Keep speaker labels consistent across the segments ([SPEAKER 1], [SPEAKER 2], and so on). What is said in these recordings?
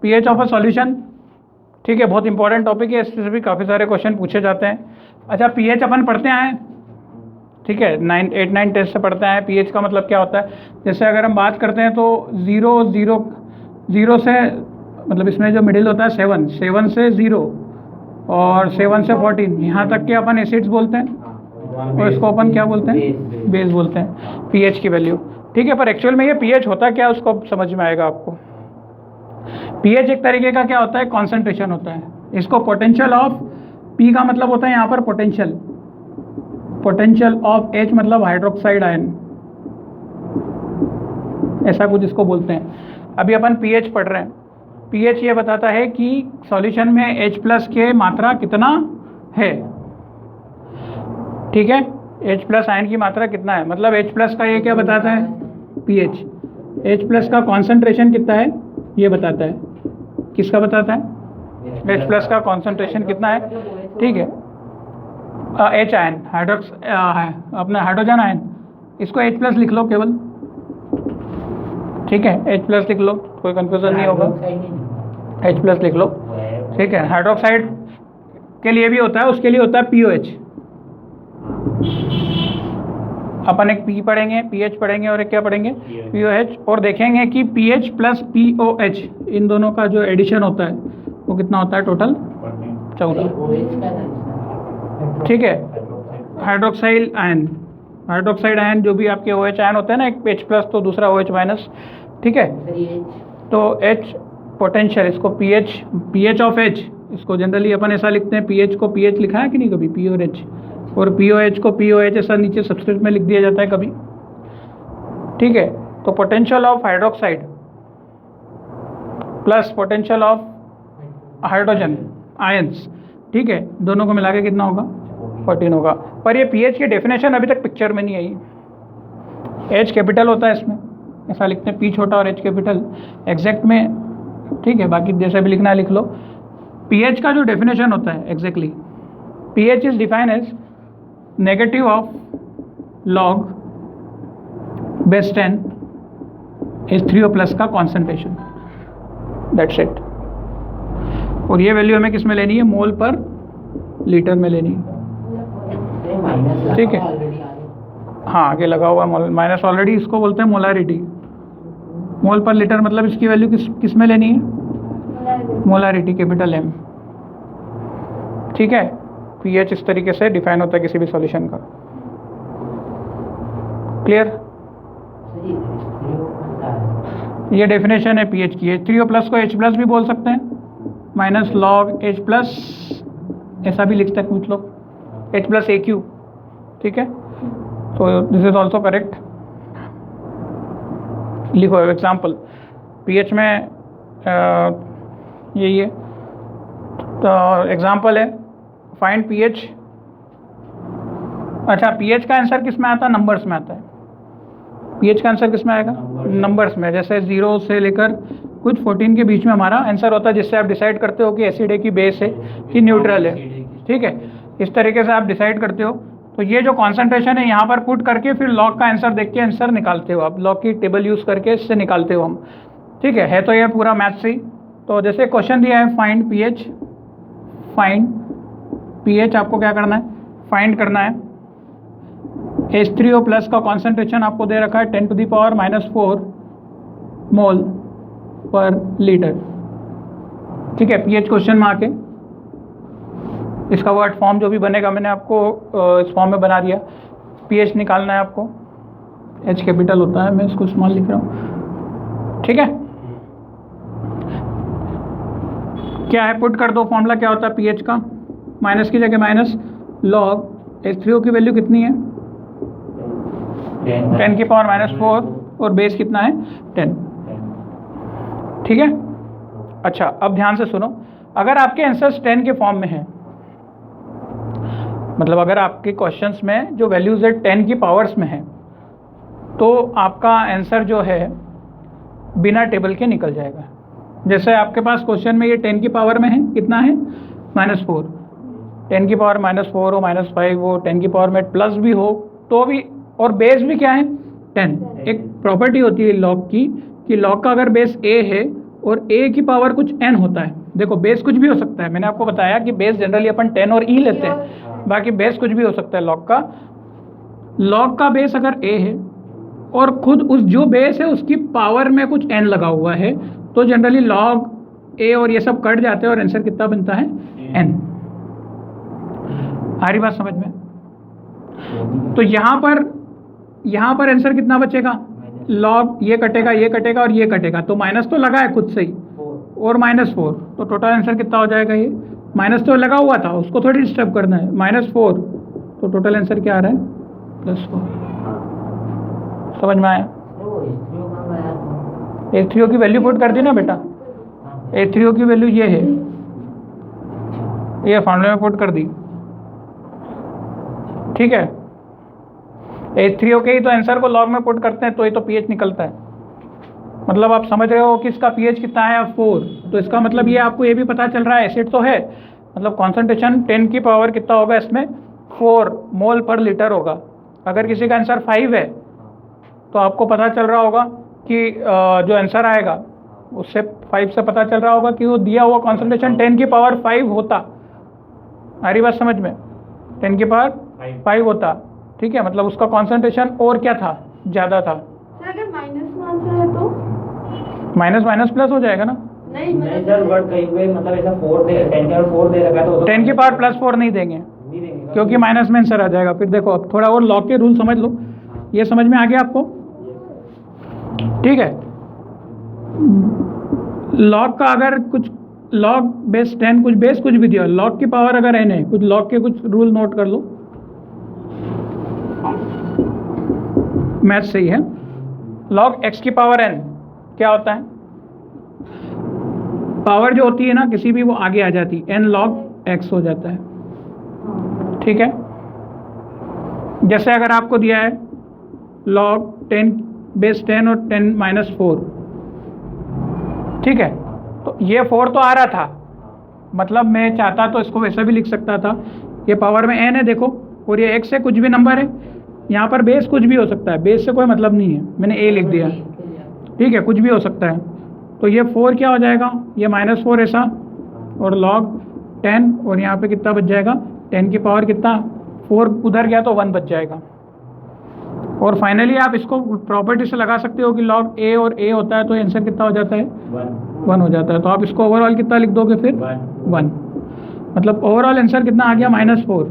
[SPEAKER 1] PH of a solution, ठीक है, बहुत इंपॉर्टेंट टॉपिक है, इससे भी काफ़ी सारे क्वेश्चन पूछे जाते हैं। अच्छा, पीएच अपन पढ़ते आए, ठीक है, 8, 9, 10 से पढ़ते आए। पीएच का मतलब क्या होता है, जैसे अगर हम बात करते हैं तो 0 से मतलब इसमें जो मिडिल होता है 7 से 0 और 7 से 14 यहाँ तक के अपन एसिड्स बोलते हैं, और इसको अपन क्या बोलते हैं, बेस बोलते हैं, पीएच की वैल्यू, ठीक है। पर एक्चुअल में ये पीएच होता क्या है उसको अब समझ में आएगा आपको। पीएच एक तरीके का क्या होता है, कॉन्सेंट्रेशन होता है। इसको पोटेंशियल ऑफ, पी का मतलब होता है यहाँ पर पोटेंशियल ऑफ एच मतलब हाइड्रोक्साइड आयन, ऐसा कुछ इसको बोलते हैं। अभी अपन पीएच पढ़ रहे हैं, पीएच ये बताता है कि सॉल्यूशन में H+ के मात्रा कितना है, ठीक है, H+ आयन की मात्रा कितना है, मतलब H+ का ये क्या बताता है, पीएच। H+ का कॉन्सेंट्रेशन कितना है ये बताता है, किसका बताता है, H+ का कॉन्सेंट्रेशन कितना है, ठीक है। H आयन अपना हाइड्रोजन आयन, इसको H+ लिख लो केवल, ठीक है, H+ लिख लो, कोई कंफ्यूजन नहीं होगा, H+ लिख लो, ठीक है। हाइड्रोक्साइड के लिए भी होता है, उसके लिए होता है POH। अपन एक P पढ़ेंगे, PH पढ़ेंगे और एक क्या पढ़ेंगे, POH, और देखेंगे कि PH प्लस POH इन दोनों का जो एडिशन होता है वो कितना होता है, टोटल 14, ठीक है। हाइड्रोक्साइड आयन जो भी आपके OH आयन होते हैं ना, एक H+ तो दूसरा OH-, ठीक है। तो H पोटेंशियल, इसको पीएच ऑफ H, इसको जनरली अपन ऐसा लिखते हैं, पीएच को पीएच लिखा है कि नहीं कभी, POH, और POH को POH ऐसा नीचे सब्सक्रिप्ट में लिख दिया जाता है कभी, ठीक है। तो potential of hydroxide plus potential of hydrogen ions, ठीक है, दोनों को मिला के कितना होगा, 14 होगा। पर ये पीएच की डेफिनेशन अभी तक पिक्चर में नहीं आई। H कैपिटल होता है इसमें, ऐसा लिखते हैं, P छोटा और H कैपिटल एग्जैक्ट में, ठीक है, बाकी जैसे भी लिखना है लिख लो। पीएच का जो डेफिनेशन होता है exactly, pH is defined as negative of log base 10 H3O+ का कॉन्सेंट्रेशन, दैट्स इट। और ये वैल्यू हमें किस में लेनी है, मोल पर लीटर में लेनी है, ठीक है। हाँ, आगे लगा हुआ माइनस ऑलरेडी, इसको बोलते हैं मोलारिटी। मोल पर लीटर मतलब इसकी वैल्यू किस में लेनी है, मोलारिटी, कैपिटल M, ठीक है। पीएच इस तरीके से डिफाइन होता है किसी भी सॉल्यूशन का, क्लियर। ये डेफिनेशन है पीएच की। H3O+ को H+ भी बोल सकते हैं, माइनस लॉग H+, ऐसा भी लिख सकते हैं कुछ लोग, H+ AQ, ठीक है। तो दिस इज ऑल्सो करेक्ट। लिखो एग्जाम्पल, पीएच में यही है, तो एग्जाम्पल है, फाइंड पीएच। अच्छा, पीएच का आंसर किस में आता है, नंबर्स में आता है। पीएच का आंसर किस में आएगा, नंबर्स में। जैसे 0 से लेकर कुछ 14 के बीच में हमारा आंसर होता है, जिससे आप डिसाइड करते हो कि एसिड है कि बेस है कि न्यूट्रल है, ठीक है। इस तरीके से आप डिसाइड करते हो। तो ये जो कॉन्सेंट्रेशन है यहाँ पर पुट करके फिर लॉग का आंसर देख के आंसर निकालते हो आप, लॉग की टेबल यूज़ करके इससे निकालते हो हम, ठीक है तो ये पूरा मैथ से ही। तो जैसे क्वेश्चन दिया है फाइंड पीएच, आपको क्या करना है, फाइंड करना है। H3O+ का कॉन्सेंट्रेशन आपको दे रखा है 10⁻⁻⁴ मोल पर लीटर, ठीक है। पीएच क्वेश्चन में आके इसका वर्ड फॉर्म जो भी बनेगा मैंने आपको इस फॉर्म में बना दिया। पीएच निकालना है आपको, H कैपिटल होता है, मैं इसको स्मॉल लिख रहा हूँ, ठीक है। क्या है, पुट कर दो, फॉर्मूला क्या होता है पीएच का, माइनस की जगह माइनस लॉग H3O की वैल्यू कितनी है, 10⁻⁴ और बेस कितना है 10, ठीक है। अच्छा, अब ध्यान से सुनो, अगर आपके आंसर्स 10 के फॉर्म में है, मतलब अगर आपके क्वेश्चंस में जो वैल्यूज है 10 की पावर्स में है, तो आपका आंसर जो है बिना टेबल के निकल जाएगा। जैसे आपके पास क्वेश्चन में ये 10 की पावर में है, कितना है -4, 10 की पावर -4 हो, -5 हो, 10 की पावर में प्लस भी हो तो भी, और बेस भी क्या है 10। एक प्रॉपर्टी होती है लॉग की कि लॉग का अगर बेस A है और a की पावर कुछ n होता है। देखो बेस कुछ भी हो सकता है, मैंने आपको बताया कि बेस जनरली अपन 10 और e लेते हैं, बाकी बेस कुछ भी हो सकता है लॉग का बेस अगर a है और खुद उस जो बेस है उसकी पावर में कुछ n लगा हुआ है, तो जनरली लॉग a और ये सब कट जाते हैं और आंसर कितना बनता है n। आ रही बात समझ में? तो यहाँ पर आंसर कितना बचेगा, लॉग ये कटेगा और ये कटेगा, तो माइनस तो लगा है खुद से ही और -4, तो टोटल आंसर कितना हो जाएगा, ये माइनस तो लगा हुआ था उसको थोड़ी डिस्टर्ब करना है, -4, तो टोटल आंसर क्या आ रहा है +4। समझ में आया? H3O की वैल्यू पुट कर दी ना बेटा, H3O की वैल्यू ये है, ये फॉर्मूले में पुट कर दी, ठीक है। H3O के ही तो आंसर को लॉग में पुट करते हैं तो ये तो pH निकलता है, मतलब आप समझ रहे हो कि इसका pH कितना है 4, तो इसका मतलब ये आपको ये भी पता चल रहा है एसिड तो है, मतलब कॉन्सेंट्रेशन 10 की पावर कितना होगा इसमें 4 मोल पर लीटर होगा। अगर किसी का आंसर 5 है तो आपको पता चल रहा होगा कि जो आंसर आएगा उससे 5 से पता चल रहा होगा कि वो दिया हुआ कॉन्सेंट्रेशन 10 की पावर 5 होता। आ रही बात समझ में? 10 की पावर 5 होता, ठीक है, मतलब उसका कॉन्सेंट्रेशन और क्या था, ज़्यादा था।
[SPEAKER 2] सर अगर माइनस में आंसर है तो
[SPEAKER 1] माइनस प्लस हो जाएगा ना?
[SPEAKER 2] नहीं
[SPEAKER 3] सर वर्ड कहीं पे मतलब ऐसा 4 दे 10 की पावर 4 दे रखा है तो
[SPEAKER 1] 10 की पावर +4 नहीं देंगे क्योंकि माइनस में आंसर आ जाएगा। फिर देखो अब थोड़ा और लॉग के रूल समझ लो, ये समझ में आ गया आपको? ठीक है, लॉग का अगर कुछ लॉग बेस 10 कुछ बेस कुछ भी दिया, लॉग की पावर अगर n है, कुछ लॉग के कुछ रूल नोट कर लो, मैथ सही है। लॉग x की पावर n क्या होता है, पावर जो होती है ना किसी भी वो आगे आ जाती है, n log x हो जाता है, ठीक है। जैसे अगर आपको दिया है log 10 बेस 10 और 10 - 4, ठीक है, तो ये 4 तो आ रहा था, मतलब मैं चाहता तो इसको वैसा भी लिख सकता था, ये पावर में n है देखो, और ये x से कुछ भी नंबर है, यहाँ पर बेस कुछ भी हो सकता है, बेस से कोई मतलब नहीं है, मैंने a लिख दिया, ठीक है, कुछ भी हो सकता है। तो ये 4 क्या हो जाएगा, ये -4 ऐसा, और log 10, और यहाँ पे कितना बच जाएगा 10 की पावर कितना 4 उधर गया तो 1 बच जाएगा। और फाइनली आप इसको प्रॉपर्टी से लगा सकते हो कि log a और a होता है तो आंसर कितना हो जाता है 1 हो जाता है। तो आप इसको ओवरऑल कितना लिख दोगे फिर 1, मतलब ओवरऑल आंसर कितना आ गया -4।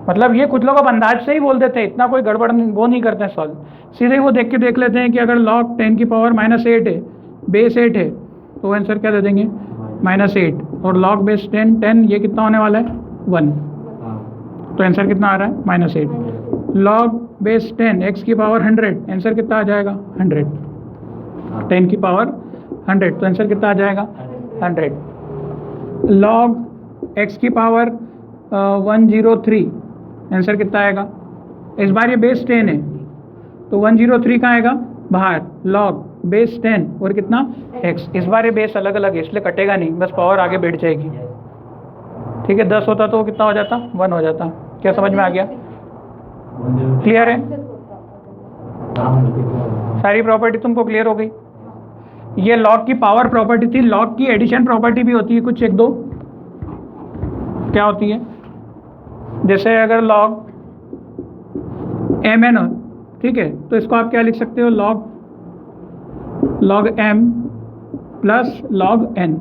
[SPEAKER 1] मतलब ये कुछ लोग अब अंदाज से ही बोल देते हैं, इतना कोई गड़बड़ वो नहीं करते हैं सॉल्व, सीधे ही वो देख के देख लेते हैं कि अगर log 10 की पावर -8 है, बेस 8 है, तो आंसर क्या दे देंगे -8, और log बेस 10 ये कितना होने वाला है 1, तो आंसर कितना आ रहा है -8। log बेस 10 x की पावर 100, आंसर कितना आ जाएगा 100, 10 की पावर 100, तो आंसर कितना आ जाएगा 100। log x की पावर 103, आंसर कितना आएगा, इस बार ये बेस 10 है तो 103 का आएगा बाहर, log बेस 10 और कितना x, इस बार ये बेस अलग अलग है इसलिए कटेगा नहीं, बस पावर आगे बैठ जाएगी, ठीक है। 10 होता तो वो कितना हो जाता 1 हो जाता। क्या समझ में आ गया, क्लियर है? सारी प्रॉपर्टी तुमको क्लियर हो गई। ये लॉग की पावर प्रॉपर्टी थी, लॉग की एडिशन प्रॉपर्टी भी होती है कुछ एक दो, क्या होती है, जैसे अगर log mn हो, ठीक है, तो इसको आप क्या लिख सकते हो log m plus log n।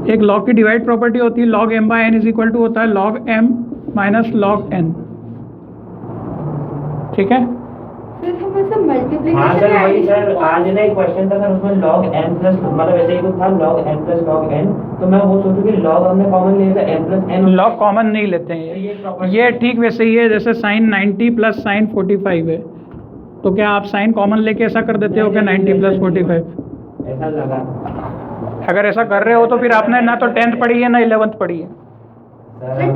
[SPEAKER 1] एक log की डिवाइड प्रॉपर्टी होती है log m/n = होता है log m - log n, ठीक है।
[SPEAKER 2] फिर हम ऐसे मल्टीप्लिकेशन
[SPEAKER 3] हाँ सर वही सर, आज ना एक क्वेश्चन था सर, उसमें log m प्लस मतलब ऐसे ही कुछ था log m plus log n, तो मैं वो सोचूं कि log हमने कॉमन लिया था m plus n,
[SPEAKER 1] log common नहीं लेते हैं, ये ठीक वैसे ही है जैसे sin 90 प्लस sin 45 है, तो क्या आप sin कॉमन लेके ऐसा कर देते हो क्या 90 प्लस 45?
[SPEAKER 3] ऐसा लगा।
[SPEAKER 1] अगर ऐसा कर रहे हो तो फिर आपने ना तो 10th पढ़ी है ना 11th पढ़ी है।
[SPEAKER 2] सर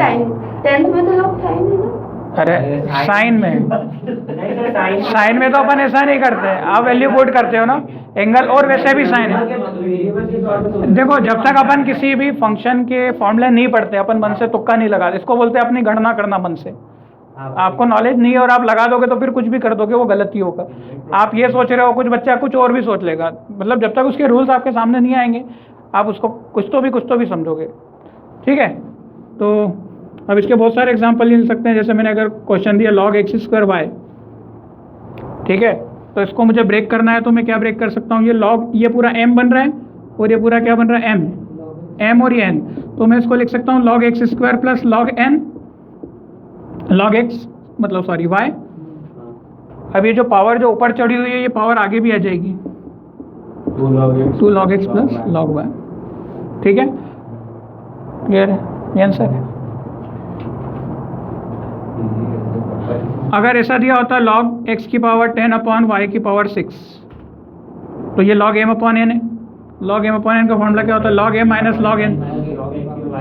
[SPEAKER 2] 10th में तो log था ही नहीं ना।
[SPEAKER 1] अरे साइन में,
[SPEAKER 3] नहीं सर
[SPEAKER 1] साइन में तो अपन ऐसा नहीं करते, आप वैल्यू पुट करते हो ना, एंगल और वैसे भी साइन है। देखो जब तक अपन किसी भी फंक्शन के फॉर्मूले नहीं पढ़ते, अपन मन से तुक्का नहीं लगाते, इसको बोलते हैं अपनी गणना करना मन से। आपको नॉलेज नहीं है और आप लगा दोगे तो फिर कुछ भी कर दोगे, वो गलत ही होगा। आप ये सोच रहे हो, कुछ बच्चा कुछ और भी सोच लेगा। मतलब जब तक उसके रूल्स आपके सामने नहीं आएंगे आप उसको कुछ तो भी समझोगे। ठीक है, तो अब इसके बहुत सारे एग्जाम्पल ले सकते हैं। जैसे मैंने अगर क्वेश्चन दिया log x² y, ठीक है, तो इसको मुझे ब्रेक करना है तो मैं क्या ब्रेक कर सकता हूँ, ये पूरा m बन रहा है और ये पूरा क्या बन रहा है, m और ये n, तो मैं इसको लिख सकता हूँ log x² plus log n, log x मतलब सॉरी y। अब ये जो पावर जो ऊपर चढ़ी हुई है ये पावर आगे भी आ जाएगी, 2 log x plus log y। ठीक है, क्लियर है, ये आंसर है। अगर ऐसा दिया होता log x की पावर 10 अपॉन y की पावर 6, तो ये log m अपॉन n है। log m अपॉन n का फॉर्मूला क्या होता है, log m minus log n,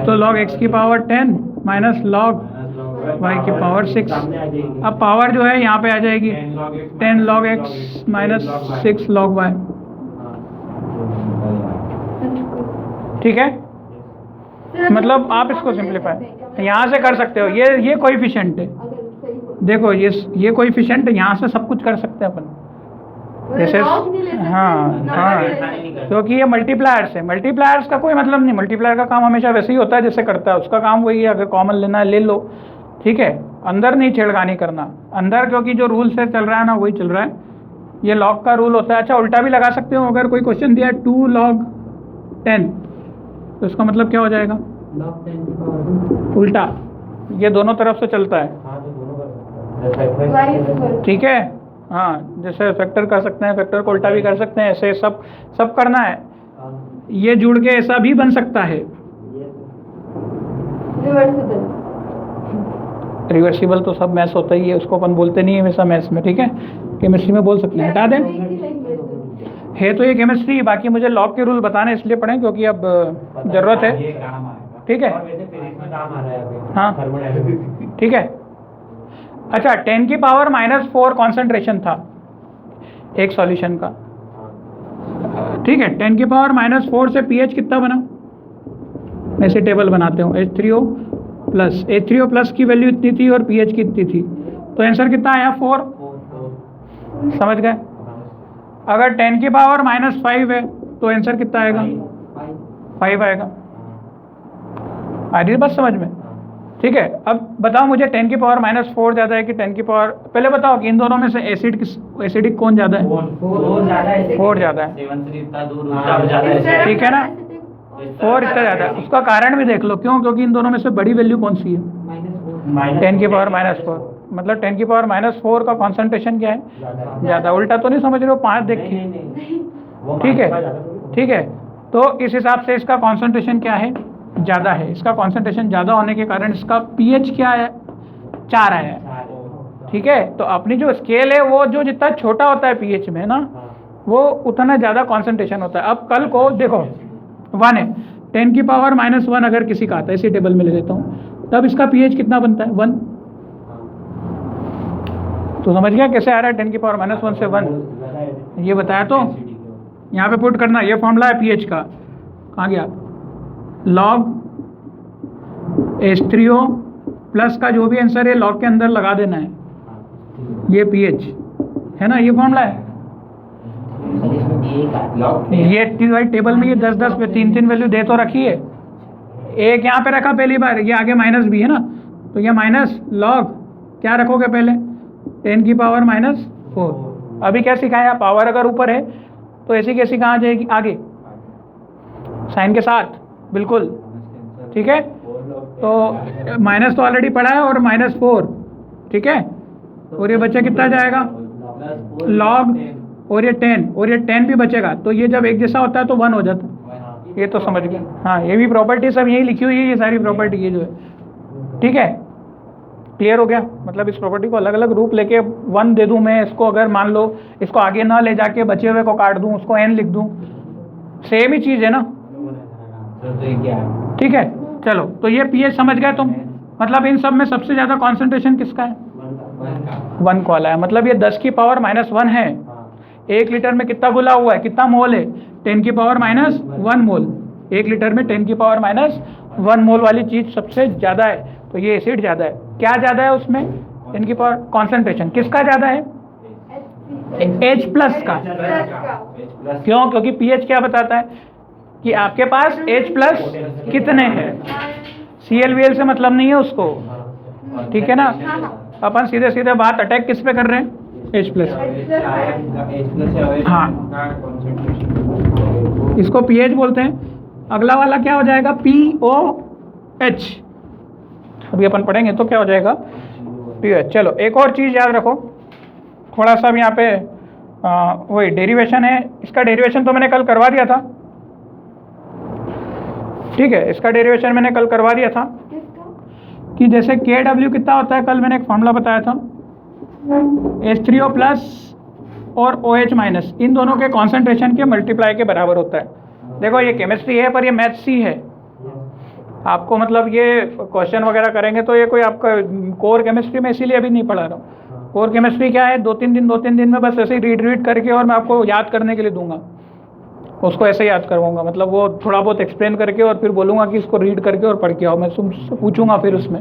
[SPEAKER 1] तो log x की पावर 10 माइनस log y की पावर 6। अब पावर जो है यहाँ पे आ जाएगी 10 log x minus 6 log y। ठीक है, मतलब आप इसको सिंप्लीफाई यहाँ से कर सकते हो। ये कोएफिशिएंट है, देखो ये कोएफिशिएंट है, यहाँ से सब कुछ कर सकते हैं अपन। जैसे हाँ, क्योंकि ये मल्टीप्लायर्स है। मल्टीप्लायर्स का कोई मतलब नहीं, मल्टीप्लायर का काम हमेशा वैसे ही होता है जैसे करता है, उसका काम वही है। अगर कॉमन लेना है ले लो, ठीक है, अंदर नहीं छेड़खानी करना अंदर, क्योंकि जो रूल से चल रहा है ना वही चल रहा है। ये लॉग का रूल होता है। अच्छा, उल्टा भी लगा सकते हो। अगर कोई क्वेश्चन दिया 2 log 10, तो इसका मतलब क्या हो जाएगा, उल्टा, ये दोनों तरफ से चलता है। ठीक है, हाँ, जैसे फैक्टर कर सकते हैं, फैक्टर को उल्टा भी कर सकते हैं, ऐसे सब करना है। ये जुड़ के ऐसा भी बन सकता है, रिवर्सिबल तो सब मैथ्स होता ही है, उसको अपन बोलते नहीं है हमेशा मैथ्स में। ठीक है, केमिस्ट्री में बोल सकते हैं, हटा दें, है तो ये केमिस्ट्री। बाकी मुझे लॉग के रूल बताने इसलिए पड़े क्योंकि अब जरूरत है। ठीक है, हाँ, ठीक है। अच्छा, 10 की पावर -4 कॉन्सेंट्रेशन था एक सॉल्यूशन का। ठीक है, 10 की पावर -4 से pH कितना बना, ऐसे टेबल बनाते हो, H3O प्लस की वैल्यू इतनी थी और pH की इतनी थी, तो आंसर कितना आया, 4। समझ गए। अगर 10 की पावर -5 है तो आंसर कितना आएगा, 5 आएगा। आ रही है बात समझ में। ठीक है, अब बताओ मुझे 10 की पावर -4 ज़्यादा है कि 10 की पावर, पहले बताओ कि इन दोनों में से एसिडिक कौन ज़्यादा है, 4 ज़्यादा है। ठीक है ना, 4 इतना ज़्यादा है। उसका कारण भी देख लो, क्यों, क्योंकि इन दोनों में से बड़ी वैल्यू कौन सी है, 10 की पावर -4, मतलब 10 की पावर -4 का कॉन्सेंट्रेशन क्या है, ज़्यादा। उल्टा तो नहीं समझ रहे हो, 5 देख के। ठीक है, तो इस हिसाब से इसका कॉन्सेंट्रेशन क्या है, ज़्यादा है। इसका कॉन्सेंट्रेशन ज़्यादा होने के कारण इसका pH क्या है, 4 है। ठीक है, तो अपनी जो स्केल है वो जो जितना छोटा होता है pH में ना, वो उतना ज़्यादा कॉन्सेंट्रेशन होता है। अब कल को देखो 1 है, 10 की पावर -1 अगर किसी का आता है, इसी टेबल में ले लेता हूँ, तब इसका pH कितना बनता है, 1। तो समझ गया कैसे आ रहा है 10 की पावर -1 से 1, ये बताया। तो यहाँ पे पुट करना, ये फॉर्मूला है pH का, कहाँ गया, log H3O प्लस का जो भी आंसर है log के अंदर लगा देना है, ये pH है ना, ये फॉर्मूला है। ये भाई टेबल में ये 10-10 पे 3-3 वैल्यू दे तो रखी है, एक यहाँ पे रखा पहली बार, ये आगे माइनस भी है ना, तो ये माइनस log क्या रखोगे पहले, 10 की पावर -4। अभी क्या सिखाया, पावर अगर ऊपर है तो ऐसी कैसी कहाँ जाएगी, आगे साइन के साथ, बिल्कुल। ठीक है, तो माइनस तो ऑलरेडी पड़ा है और -4। ठीक है, और ये बच्चा कितना जाएगा, log, और ये 10, और ये 10 भी बचेगा, तो ये जब एक जैसा होता है तो 1 हो जाता है। ये तो समझ गए। हाँ, ये भी प्रॉपर्टी सब यही लिखी हुई है, ये सारी प्रॉपर्टी ये जो है। ठीक है, क्लियर हो गया। मतलब इस प्रॉपर्टी को अलग अलग रूप लेके 1 दे दूं मैं इसको, अगर मान लो इसको आगे ना ले जाके बचे हुए को काट दूं, उसको n लिख दूं, सेम ही चीज़ है ना। ठीक है, चलो, तो ये pH समझ गए तुम। मतलब इन सब में सबसे ज़्यादा कॉन्सेंट्रेशन किसका है, 1 को वाला है। मतलब ये 10 की पावर -1 है, 1 लीटर में कितना घुला हुआ है, कितना मोल है, 10 की पावर -1 मोल। 1 लीटर में 10 की पावर -1 मोल वाली चीज़ सबसे ज़्यादा है, तो ये एसिड ज़्यादा है। क्या ज़्यादा है उसमें, 10 की पावर कॉन्सेंट्रेशन किसका ज़्यादा है? H प्लस का। क्यों? क्योंकि pH क्या बताता है कि आपके पास H प्लस कितने हैं। ClVl से मतलब नहीं है उसको, ठीक है ना। अपन सीधे सीधे बात अटैक किस पे कर रहे हैं? H plus. हाँ, इसको pH बोलते हैं। अगला वाला क्या हो जाएगा? POH। अभी अपन पढ़ेंगे तो क्या हो जाएगा? POH। चलो एक और चीज़ याद रखो, थोड़ा सा यहाँ पे वही डेरिवेशन है। इसका डेरिवेशन तो मैंने कल करवा दिया था, ठीक है। इसका डेरिवेशन मैंने कल करवा दिया था कि जैसे KW कितना होता है, कल मैंने एक फॉर्मूला बताया था, H3O प्लस और OH माइनस, इन दोनों के कॉन्सेंट्रेशन के मल्टीप्लाई के बराबर होता है। देखो ये केमिस्ट्री है पर ये मैथ्स ही है। आपको मतलब ये क्वेश्चन वगैरह करेंगे तो ये कोई आपका कोर केमिस्ट्री में इसीलिए अभी नहीं पढ़ा रहा हूँ। कोर केमिस्ट्री क्या है, 2-3 दिन में बस ऐसे ही रीड करके और मैं आपको याद करने के लिए दूंगा, उसको ऐसे याद करवाऊंगा। मतलब वो थोड़ा बहुत एक्सप्लेन करके और फिर बोलूँगा कि इसको रीड करके और पढ़ के आओ, मैं तुमसे पूछूंगा फिर उसमें,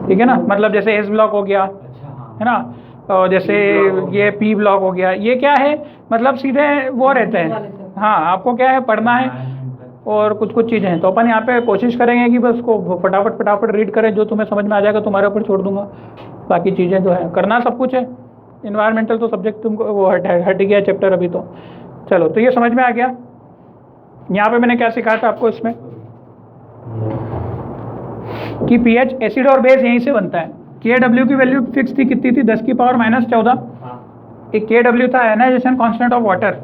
[SPEAKER 1] ठीक है ना। मतलब जैसे एस ब्लॉक हो गया, है ना, और जैसे ये पी ब्लॉक हो गया, ये क्या है, मतलब सीधे वो रहते हैं। हाँ, आपको क्या है पढ़ना है और कुछ चीज़ें हैं, तो अपन यहाँ पे कोशिश करेंगे कि बस को फटाफट रीड करें, जो तुम्हें समझ में आ जाएगा तुम्हारे ऊपर छोड़ दूंगा। बाकी चीज़ें जो है करना सब कुछ है। इन्वायरमेंटल तो सब्जेक्ट तुमको वो हट गया चैप्टर अभी तो। चलो, तो ये समझ में आ गया। यहाँ पे मैंने क्या सिखाया था आपको इसमें कि pH एसिड और बेस यहीं से बनता है। KW की वैल्यू फिक्स थी, कितनी थी? 10 की पावर -14। एक KW था आयनाइजेशन कांस्टेंट ऑफ वाटर,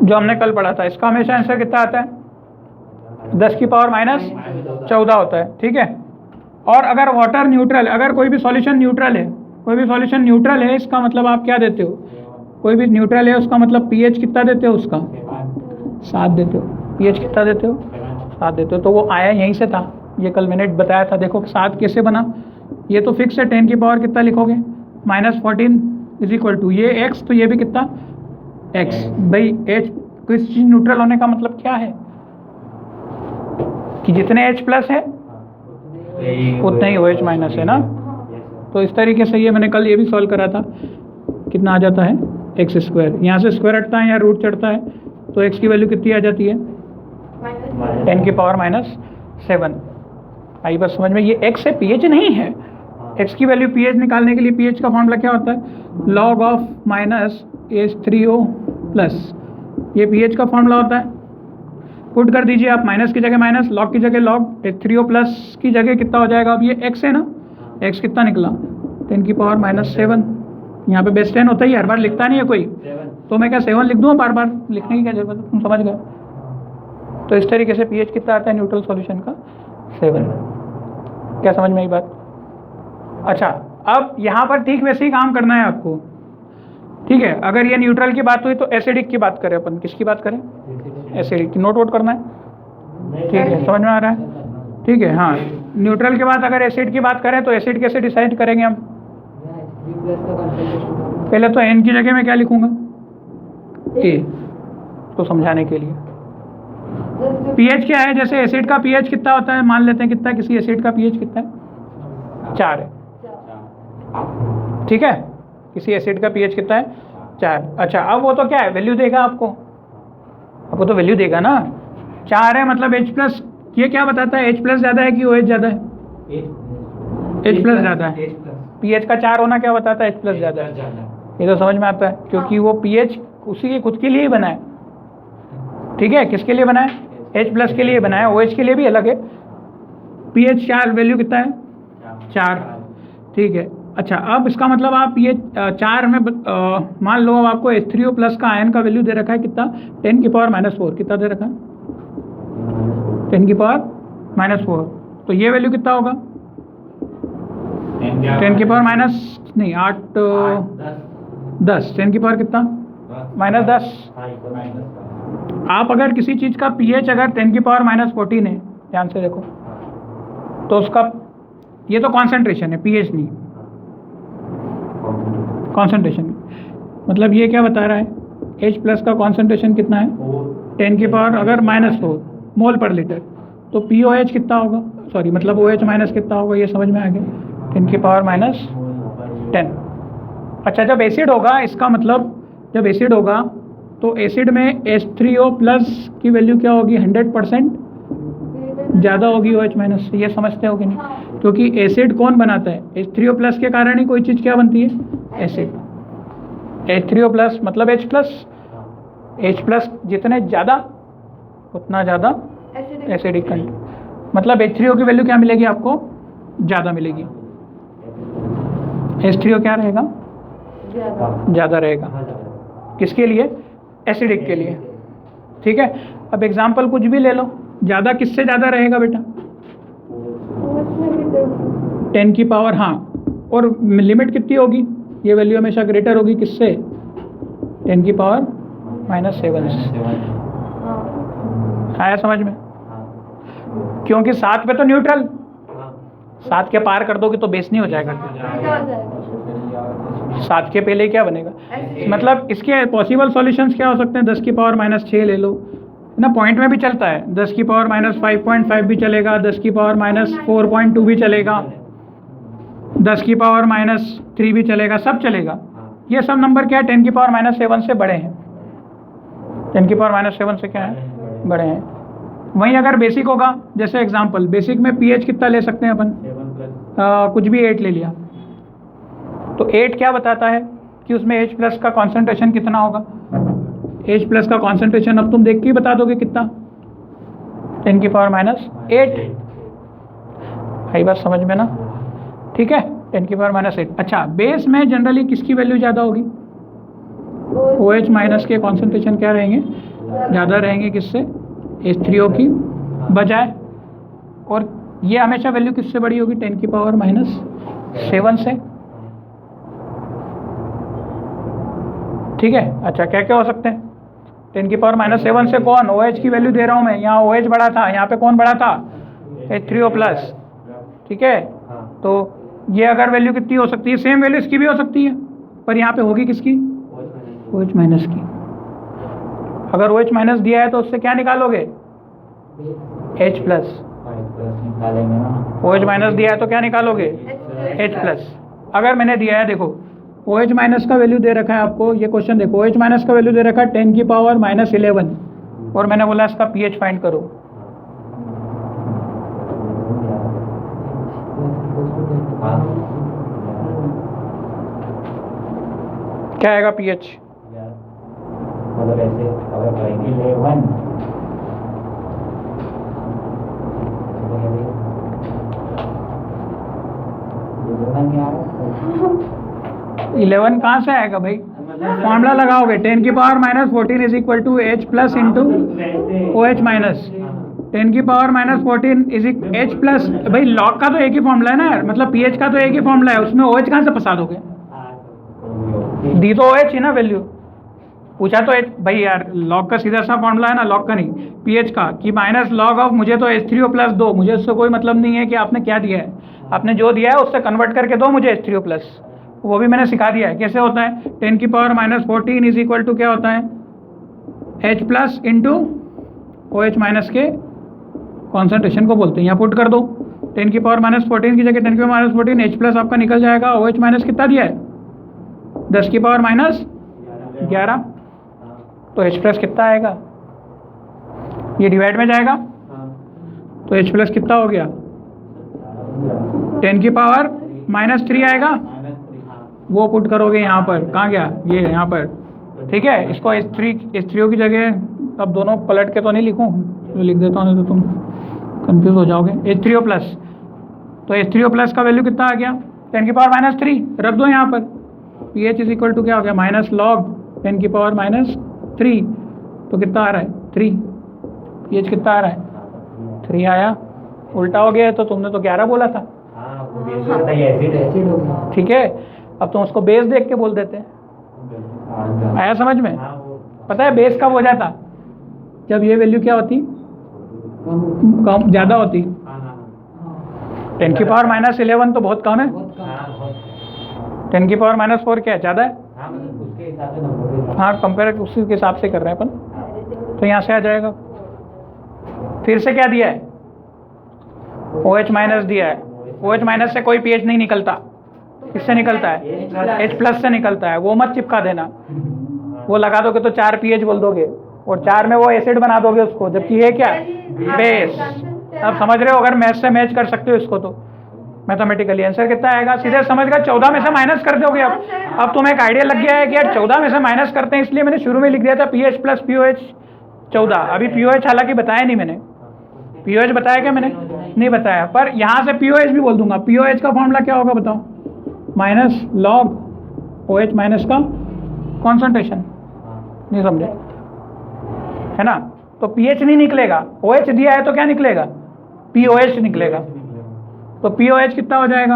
[SPEAKER 1] जो हमने कल पढ़ा था। इसका हमेशा आंसर कितना आता है? 10 की पावर -14 होता है, ठीक है। और अगर वाटर न्यूट्रल, अगर कोई भी सॉल्यूशन न्यूट्रल है, इसका मतलब आप क्या देते हो? कोई भी न्यूट्रल है उसका मतलब pH कितना देते हो? उसका 7 देते हो। pH कितना देते हो? 7 देते हो। तो वो आया यहीं से था, ये कल मैंने बताया था। देखो 7 कैसे बना, ये तो फिक्स है। 10 की पावर कितना लिखोगे? -14 इज इक्वल टू ये x, तो ये भी कितना x। भाई H किस चीज न्यूट्रल होने का मतलब क्या है कि जितने H प्लस है उतने ही OH माइनस है ना। तो इस तरीके से ये मैंने कल ये भी सॉल्व करा था। कितना आ जाता है? x²। यहाँ से स्क्वायर हटता है, यहाँ रूट चढ़ता है, तो x की वैल्यू कितनी आ जाती है? 10 की पावर -7। आई बात समझ में? ये x है, pH नहीं है। x की वैल्यू pH निकालने के लिए pH का फॉर्मूला क्या होता है? log ऑफ -H3O प्लस, ये pH का फॉर्मूला होता है। पुट कर दीजिए आप, माइनस की जगह माइनस, लॉग की जगह लॉग, H3O प्लस की जगह कितना हो जाएगा? अब ये x है ना, x कितना निकला? 10 की पावर -7। यहाँ पे बेस 10 होता ही, हर बार लिखता नहीं है कोई, तो मैं क्या 7 लिख दूँ? बार बार लिखने की क्या जरूरत है, तुम समझ गए। तो इस तरीके से pH कितना आता है न्यूट्रल सॉल्यूशन का? 7। क्या समझ में आई बात? अच्छा, अब यहाँ पर ठीक वैसे ही काम करना है आपको, ठीक है। अगर ये न्यूट्रल की बात हुई तो एसिडिक की बात करें अपन। किसकी बात करें? एसिडिक की। नोट वोट करना है, ठीक है, समझ में आ रहा है, ठीक है। हाँ, न्यूट्रल के बाद अगर एसिड की बात करें तो एसिड कैसे डिसाइड करेंगे हम? पहले तो N की जगह में क्या लिखूंगा? A, तो समझाने के लिए pH क्या है, जैसे एसिड का pH कितना होता है, मान लेते हैं कितना, किसी एसिड का pH कितना है? 4 है, ठीक है। किसी एसिड का pH कितना है? 4। अच्छा, अब वो तो क्या है, वैल्यू देगा आपको, अब वो तो वैल्यू देगा ना। 4 है मतलब H प्लस, ये क्या बताता है? H प्लस ज़्यादा है कि OH ज़्यादा है? H प्लस ज़्यादा है। pH का 4 होना क्या बताता है? H प्लस ज़्यादा है। ये तो समझ में आता है, क्योंकि वो pH उसी के खुद के लिए ही बना है, ठीक है। किसके लिए बना है? H प्लस के लिए बना है, OH के लिए भी अलग है। pH 4, वैल्यू कितना है? 4, ठीक है। अच्छा, अब इसका मतलब आप ये 4 में मान लो अब आपको H3O प्लस का आयन का वैल्यू दे रखा है कितना? 10 की पावर -4। कितना दे रखा है? 10 की पावर -4। तो ये वैल्यू कितना होगा? 10 की पावर -8 10। 10 की पावर कितना? -10। आप अगर किसी चीज़ का pH अगर 10 की पावर -14 है, ध्यान से देखो, तो उसका, ये तो कॉन्सेंट्रेशन है, pH नहीं, कॉन्सेंट्रेशन। मतलब ये क्या बता रहा है? H प्लस का कॉन्सेंट्रेशन कितना है? 10 की पावर अगर -4 मोल पर लीटर, तो POH कितना होगा? सॉरी, मतलब OH माइनस कितना होगा? ये समझ में आ गया, 10 की पावर माइनस 10। अच्छा, जब एसिड होगा, इसका मतलब जब एसिड होगा तो एसिड में H3O प्लस की वैल्यू क्या होगी? 100% ज़्यादा होगी OH माइनस से। ये समझते हो कि नहीं? क्योंकि एसिड कौन बनाता है? H3O प्लस के कारण ही कोई चीज़ क्या बनती है? एसिड। H3O प्लस मतलब H प्लस। H प्लस जितने ज़्यादा उतना ज़्यादा एसिडिक कंटेंट, मतलब H3O की वैल्यू क्या मिलेगी आपको? ज़्यादा मिलेगी। H3O क्या रहेगा? ज़्यादा रहेगा। किसके लिए? एसिडिक के लिए। ठीक है। अब एग्जाम्पल कुछ भी ले लो, ज़्यादा किससे ज़्यादा रहेगा बेटा? 10 की पावर, हाँ, और लिमिट कितनी होगी? ये वैल्यू हमेशा ग्रेटर होगी किससे? 10 की पावर माइनस 7 से। आया समझ में? क्योंकि 7 पे तो न्यूट्रल, 7 के पार कर दोगे तो बेस नहीं हो जाएगा। 7 के पहले क्या बनेगा? मतलब इसके पॉसिबल सॉल्यूशंस क्या हो सकते हैं? 10 की पावर माइनस 6 ले लो ना, पॉइंट में भी चलता है। 10 की पावर माइनस 5.5 भी चलेगा, 10 की पावर माइनस 4.2 भी चलेगा, 10 की पावर माइनस 3 भी चलेगा, सब चलेगा। ये सब नंबर क्या है? 10 की पावर माइनस 7 से बड़े हैं। 10 की पावर माइनस 7 से क्या है? बड़े हैं। वहीं अगर बेसिक होगा, जैसे एग्जांपल बेसिक में pH कितना ले सकते हैं अपन? कुछ भी 8 ले लिया, तो 8 क्या बताता है कि उसमें H प्लस का कॉन्सेंट्रेशन कितना होगा? H प्लस का कॉन्सेंट्रेशन अब तुम देख के ही बता दोगे कितना? 10 की पावर माइनस 8। आई बात समझ में ना? ठीक है, 10 की पावर माइनस 8। अच्छा, बेस में जनरली किसकी वैल्यू ज़्यादा होगी? OH माइनस के कॉन्सेंट्रेशन क्या रहेंगे? ज़्यादा रहेंगे। किससे? H3O की बजाय। और ये हमेशा वैल्यू किससे बड़ी होगी? 10 की पावर माइनस 7 से। ठीक है। अच्छा, क्या क्या हो सकते हैं? 10 की पावर माइनस 7 से कौन? OH की वैल्यू दे रहा हूँ मैं, यहाँ OH बड़ा था, यहाँ पे कौन बड़ा था? H3O plus. ठीक है, तो ये अगर वैल्यू कितनी हो सकती है? सेम वैल्यू इसकी भी हो सकती है, पर यहाँ पे होगी किसकी? OH माइनस की। अगर OH माइनस दिया है तो उससे क्या निकालोगे? H plus. OH माइनस दिया है तो क्या निकालोगे? H plus. अगर मैंने दिया है, देखो OH माइनस का वैल्यू दे रखा है आपको, ये क्वेश्चन देखो, OH माइनस का वैल्यू दे रखा है 10 की पावर माइनस 11, और मैंने बोला इसका pH फाइंड करो। क्या आएगा pH?
[SPEAKER 3] मतलब ऐसे अगर करेंगे 11
[SPEAKER 1] इलेवन कहाँ से आएगा भाई? फॉर्मूला लगाओगे, 10 की power minus 14 is equal to H plus into OH minus. 10 की power minus 14 is H plus. भाई लॉग का तो एक ही फॉर्मूला है ना यार, मतलब pH का तो एक ही फॉर्मूला है, उसमें OH कहाँ से फंसा दोगे? दी तो OH ही ना वैल्यू, पूछा तो H। भाई यार लॉग का सीधा सा फॉर्मूला है ना, लॉग का नहीं, pH का, कि माइनस लॉग ऑफ, मुझे तो H3O प्लस दो, मुझे उससे कोई मतलब नहीं है कि आपने क्या दिया है, आपने जो दिया है उससे कन्वर्ट करके दो मुझे H3O प्लस। वो भी मैंने सिखा दिया है कैसे होता है। 10 की power minus 14 is equal to क्या होता है? H plus into OH minus के कॉन्सेंट्रेशन को बोलते हैं। यहाँ पुट कर दो, 10 की पावर माइनस 14 की जगह 10 की पावर माइनस 14, H प्लस आपका निकल जाएगा। OH माइनस कितना दिया है? 10 की पावर माइनस 11, तो H प्लस कितना आएगा? ये डिवाइड में जाएगा तो H प्लस कितना हो गया? 10 की पावर माइनस 3 आएगा, वो पुट करोगे यहाँ पर। कहाँ गया? ये यहाँ पर। ठीक है, इसको H3O की जगह अब दोनों पलट के तो नहीं लिखूँ, तो लिख देता हूँ, नहीं तो तुम कंफ्यूज हो जाओगे। H3O प्लस, तो H3O प्लस का वैल्यू कितना आ गया? 10 की पावर माइनस 3 रख दो यहाँ पर। pH इज इक्वल टू क्या हो गया? माइनस लॉग 10 की पावर माइनस 3, तो कितना आ रहा है? 3। pH कितना आ रहा है? 3 आया। उल्टा हो गया है, तो तुमने तो 11 बोला था। ठीक है, अब तुम उसको बेस देख के बोल देते हैं। आया समझ में? पता है बेस कब हो जाता? जब ये वैल्यू क्या होती? कम, ज़्यादा होती। 10 की पावर माइनस 11 तो बहुत कम है। 10 की पावर माइनस 4 क्या है? ज़्यादा है। हाँ, कंपेयर उसी के हिसाब से कर रहे हैं अपन, तो यहाँ से आ जाएगा। फिर से क्या दिया है? OH माइनस दिया है, OH माइनस से कोई pH नहीं निकलता, किससे निकलता है? H प्लस से निकलता है। वो मत चिपका देना, वो लगा दोगे तो 4 pH बोल दोगे और 4 में वो एसिड बना दोगे उसको, जबकि ये क्या बेस। अब समझ रहे हो? अगर मैथ से मैच कर सकते हो इसको तो मैथमेटिकली आंसर कितना आएगा? सीधे समझ गए, 14 में से माइनस कर दोगे। अब तुम्हें एक आइडिया लग गया है कि यार 14 में से माइनस करते हैं, इसलिए मैंने शुरू में लिख दिया था pH प्लस POH 14। अभी POH हालांकि बताया नहीं मैंने, POH बताया क्या मैंने? नहीं बताया, पर यहाँ से POH भी बोल दूंगा। POH का फॉर्मूला क्या होगा बताओ? माइनस लॉग OH माइनस का कॉन्सेंट्रेशन। नहीं समझे? है ना? तो pH नहीं निकलेगा, OH दिया है तो क्या निकलेगा? POH निकलेगा। तो POH कितना हो जाएगा?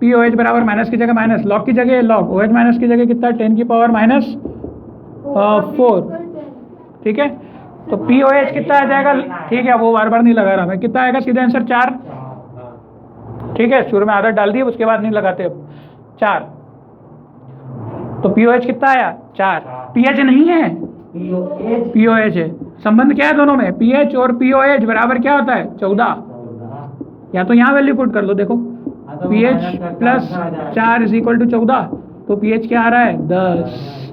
[SPEAKER 1] POH बराबर माइनस की जगह माइनस, लॉग की जगह लॉग, OH माइनस की जगह कितना? 10 की पावर माइनस 4। ठीक है, तो POH कितना आ जाएगा? ठीक है, वो बार बार नहीं लगा रहा मैं, कितना आएगा? सीधा आंसर 4। ठीक है, शुरू में आदत डाल दी, उसके बाद नहीं लगाते अब। 4। तो POH कितना आया? 4। pH नहीं है, POH है। संबंध क्या है दोनों में? pH और POH बराबर क्या होता है? 14। या तो यहाँ वैल्यू पुट कर लो, देखो pH plus 4 is equal to 14, तो pH क्या आ रहा है? 10।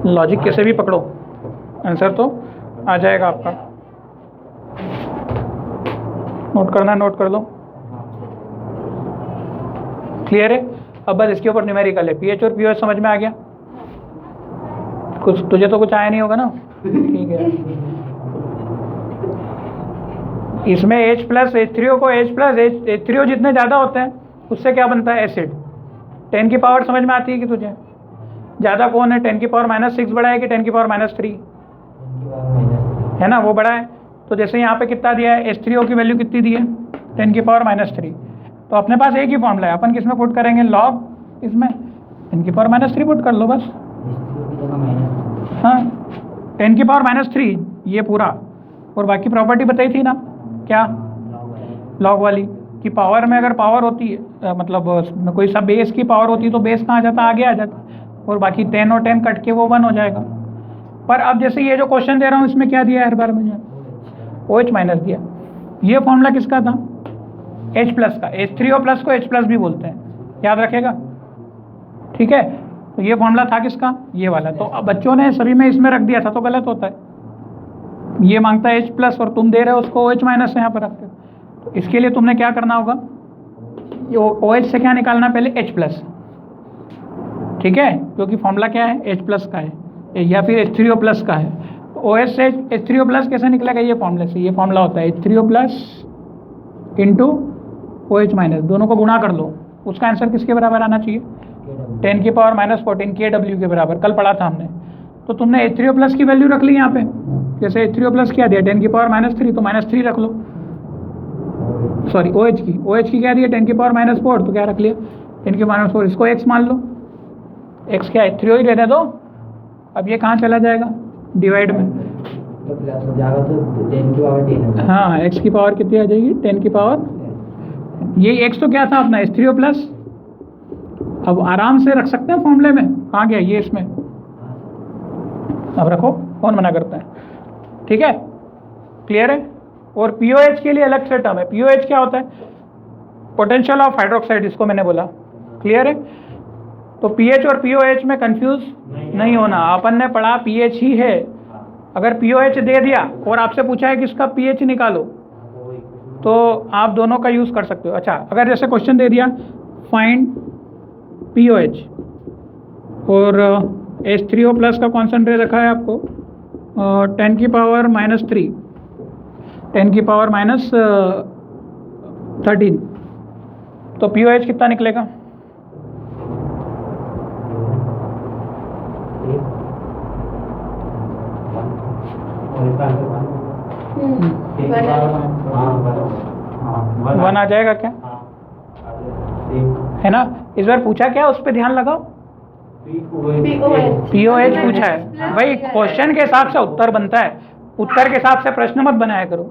[SPEAKER 1] लॉजिक कैसे भी पकड़ो, आंसर तो आ जाएगा आपका। नोट करना, नोट कर लो। क्लियर है? अब बस इसके ऊपर न्यूमेरिकल है। pH और POH समझ में आ गया? कुछ तुझे तो कुछ आया नहीं होगा ना? ठीक है, इसमें H प्लस H3O को H प्लस H3O जितने ज़्यादा होते हैं उससे क्या बनता है? एसिड। 10 की पावर समझ में आती है कि तुझे? ज़्यादा कौन है? 10 की पावर माइनस 6 बड़ा है कि 10 की पावर माइनस 3? है ना, वो बड़ा है। तो जैसे यहाँ पे कितना दिया है? H3O की वैल्यू कितनी दी है? 10 की पावर माइनस 3। तो अपने पास एक ही फॉर्मूला है, अपन किसमें पुट करेंगे? लॉग इसमें 10 की पावर माइनस 3 पुट कर लो बस। हाँ, 10 की पावर माइनस 3 ये पूरा, और बाकी प्रॉपर्टी बताई थी ना क्या? लॉग वाली कि पावर में अगर पावर होती है, मतलब कोई सा बेस की पावर होती है तो बेस कहाँ आ जाता? आगे आ जाता, और बाकी 10 और 10 कट के वो 1 हो जाएगा। पर अब जैसे ये जो क्वेश्चन दे रहा हूँ इसमें क्या दिया है हर बार मुझे? OH माइनस दिया। ये फॉर्मूला किसका था? H प्लस का। H3O प्लस को H प्लस भी बोलते हैं, याद रखेगा। ठीक है, तो ये फॉर्मूला था किसका? ये वाला। तो अब बच्चों ने सभी में इसमें रख दिया था तो गलत होता है। ये मांगता है H प्लस और तुम दे रहे हो उसको OH माइनस यहाँ पर रखते हो। तो इसके लिए तुमने क्या करना होगा? OH से क्या निकालना? पहले H प्लस। ठीक है, क्योंकि फॉर्मूला क्या है? H प्लस का है, या फिर H3O प्लस का है। तो OH से H3O प्लस कैसे निकलेगा? ये फॉर्मूले से। ये फॉर्मूला होता है H3O plus into OH minus, दोनों को गुणा कर लो। उसका आंसर किसके बराबर आना चाहिए? 10 की पावर माइनस 14 KW के बराबर। कल पढ़ा था हमने। तो तुमने H3O प्लस की वैल्यू रख ली यहाँ पे। जैसे H3O प्लस क्या दिया? 10 की पावर माइनस 3, तो माइनस 3 रख लो। सॉरी, OH की क्या दिया? 10 की पावर माइनस 4, तो क्या रख लिया? 10 की माइनस 4, इसको x मान लो। x क्या? H3O ही रहने दो। अब ये कहाँ चला जाएगा? डिवाइड में,
[SPEAKER 3] तो प्लस हो जाएगा, तो 10 की पावर 10।
[SPEAKER 1] हाँ, x की पावर कितनी आ जाएगी? 10 की पावर। ये x तो क्या था अपना? H3O plus. अब आराम से रख सकते हैं फॉर्मूले में। कहाँ गया ये? इसमें अब रखो, कौन मना करता है? ठीक है, क्लियर है? और POH के लिए अलग से टर्म है। POH क्या होता है? पोटेंशियल ऑफ हाइड्रोक्साइड, इसको मैंने बोला। क्लियर है? तो pH और POH में कंफ्यूज नहीं होना। अपन ने पढ़ा pH ही है। अगर POH दे दिया और आपसे पूछा है कि इसका pH निकालो, तो आप दोनों का यूज़ कर सकते हो। अच्छा, अगर जैसे क्वेश्चन दे दिया फाइंड POH और H3O प्लस का कॉन्सेंट्रेट रखा है आपको 10 की पावर माइनस 3, 10 की पावर माइनस 13, तो POH कितना निकलेगा? वन आ जाएगा क्या? है ना? इस बार पूछा क्या, उस पर ध्यान लगाओ। POH पूछा है भाई, क्वेश्चन के हिसाब से उत्तर बनता है। उत्तर के हिसाब से प्रश्न मत बनाया करो।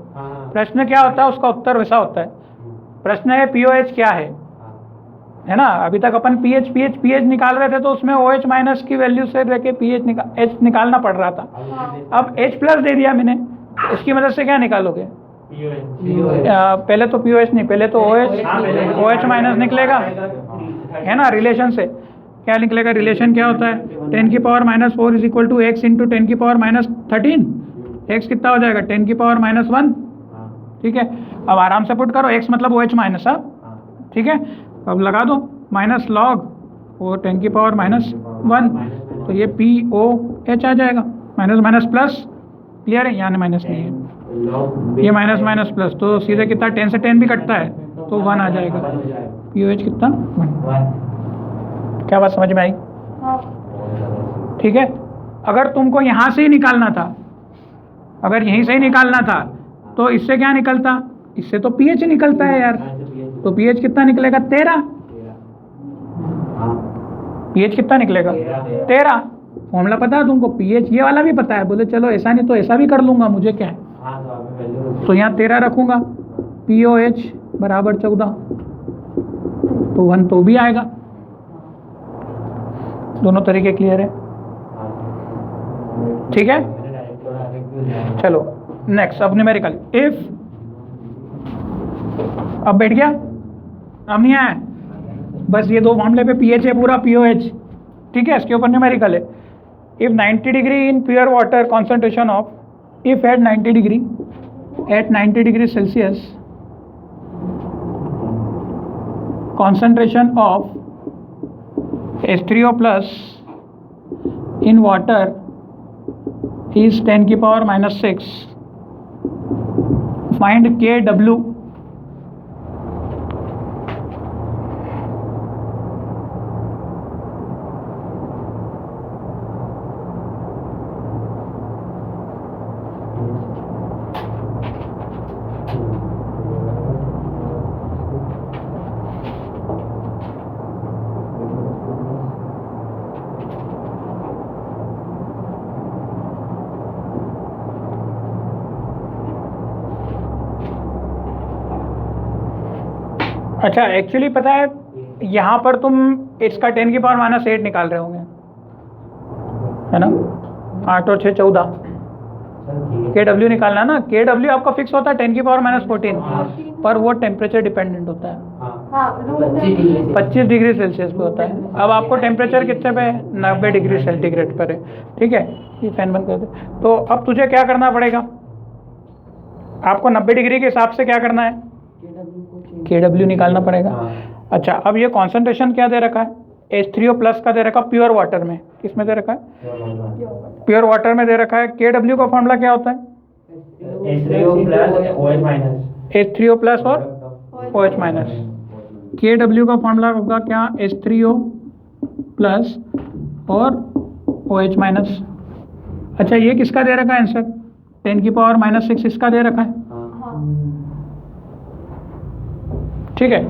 [SPEAKER 1] प्रश्न क्या होता है उसका उत्तर वैसा होता है। प्रश्न है POH क्या है ना? अभी तक अपन pH निकाल रहे थे तो उसमें OH माइनस की वैल्यू से लेके H निकालना पड़ रहा था। अब H प्लस दे दिया मैंने, इसकी मदद से क्या निकालोगे? पहले तो POH नहीं, पहले तो OH माइनस निकलेगा, है ना, रिलेशन से क्या निकलेगा, रिलेशन क्या होता है, 10 की power -4 is equal to x into 10 की पावर -13, x कितना हो जाएगा 10 की पावर -1, ठीक है। अब आराम से पुट करो, x मतलब OH माइनस, ठीक है। अब लगा दो माइनस लॉग वो 10 की पावर -1, तो ये POH आ जाएगा, माइनस माइनस प्लस, क्लियर है, यहाँ माइनस नहीं है, ये माइनस माइनस प्लस, तो सीधे कितना 10 से 10 भी कटता है तो 1 आ जाएगा, POH कितना 1। क्या बात समझ में आई?
[SPEAKER 2] हाँ।
[SPEAKER 1] ठीक है। अगर तुमको यहाँ से ही निकालना था, अगर यहीं से ही निकालना था तो इससे क्या निकलता, इससे तो PH निकलता है यार, तो PH कितना निकलेगा 13, PH कितना निकलेगा 13। फॉर्मूला पता है तुमको, PH ये वाला भी पता है, बोले चलो ऐसा नहीं तो ऐसा भी कर लूंगा, मुझे क्या है, तो यहाँ 13 रखूंगा, POH बराबर 14, तो 1 तो भी आएगा। दोनों तरीके क्लियर है, ठीक है। चलो नेक्स्ट, अब न्यूमेरिकल इफ, अब बैठ गया, अब नहीं आया, बस ये दो मामले पे PH है पूरा, POH, ठीक है। इसके ऊपर न्यूमेरिकल है, if 90 degree in pure water concentration of, if at 90 degree, at 90 degree Celsius concentration of H3O plus in water is 10 की पावर -6, find Kw, अच्छा एक्चुअली पता है यहाँ पर तुम इसका 10 की पावर -8 निकाल रहे होंगे, है ना, 8 और 6 14, KW निकालना ना, KW आपका फिक्स होता है 10 की पावर -14, पर वो टेम्परेचर डिपेंडेंट होता है, 25 डिग्री सेल्सियस पे होता है। अब आपको टेम्परेचर कितने पे है, 90 डिग्री सेंटीग्रेड पर है, ठीक है। ये फैन बंद कर दे। तो अब तुझे क्या करना पड़ेगा, आपको 90 डिग्री के हिसाब से क्या करना है, KW निकालना पड़ेगा। अच्छा अब ये कॉन्सेंट्रेशन क्या दे रखा है, H3O प्लस का दे रखा है प्योर वाटर में, किसमें दे रखा है, प्योर वाटर में दे रखा है। KW का फॉर्मूला क्या होता है, H3O प्लस और OH माइनस। KW का फॉर्मूला होगा क्या, H3O प्लस और OH माइनस। अच्छा ये किसका दे रखा है आंसर, 10 की पावर -6 इसका दे रखा है, ठीक है।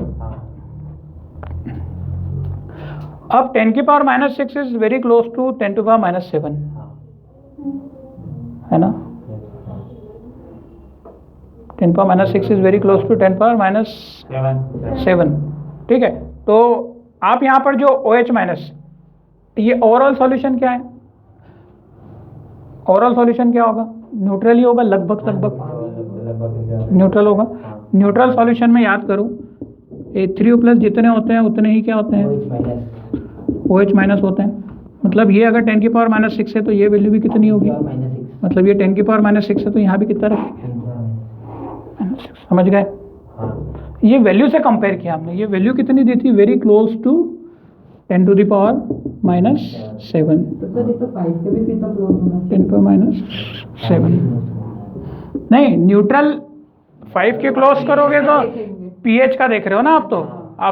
[SPEAKER 1] अब 10 की power -6 is very close to 10 to power -7, है ना, 10 power -6 is very close to 10 power -7, ठीक है। तो आप यहाँ पर जो OH माइनस, ये ओवरऑल सॉल्यूशन क्या है, ओवरऑल सॉल्यूशन क्या होगा, न्यूट्रल ही होगा, लगभग न्यूट्रल होगा। न्यूट्रल सॉल्यूशन में याद करो H3O प्लस जितने होते हैं उतने ही क्या होते हैं, OH माइनस होते हैं। मतलब ये अगर 10 की पावर -6 है तो ये वैल्यू भी कितनी होगी, मतलब ये 10 की पावर -6 है तो यहाँ भी कितना रखेंगे, समझ गए। ये वैल्यू से कंपेयर किया हमने, ये वैल्यू कितनी दी थी, very close to 10 to the power -7, 10 power -7 नहीं, न्यूट्रल 5 के क्लोज करोगे तो PH का देख रहे हो ना आप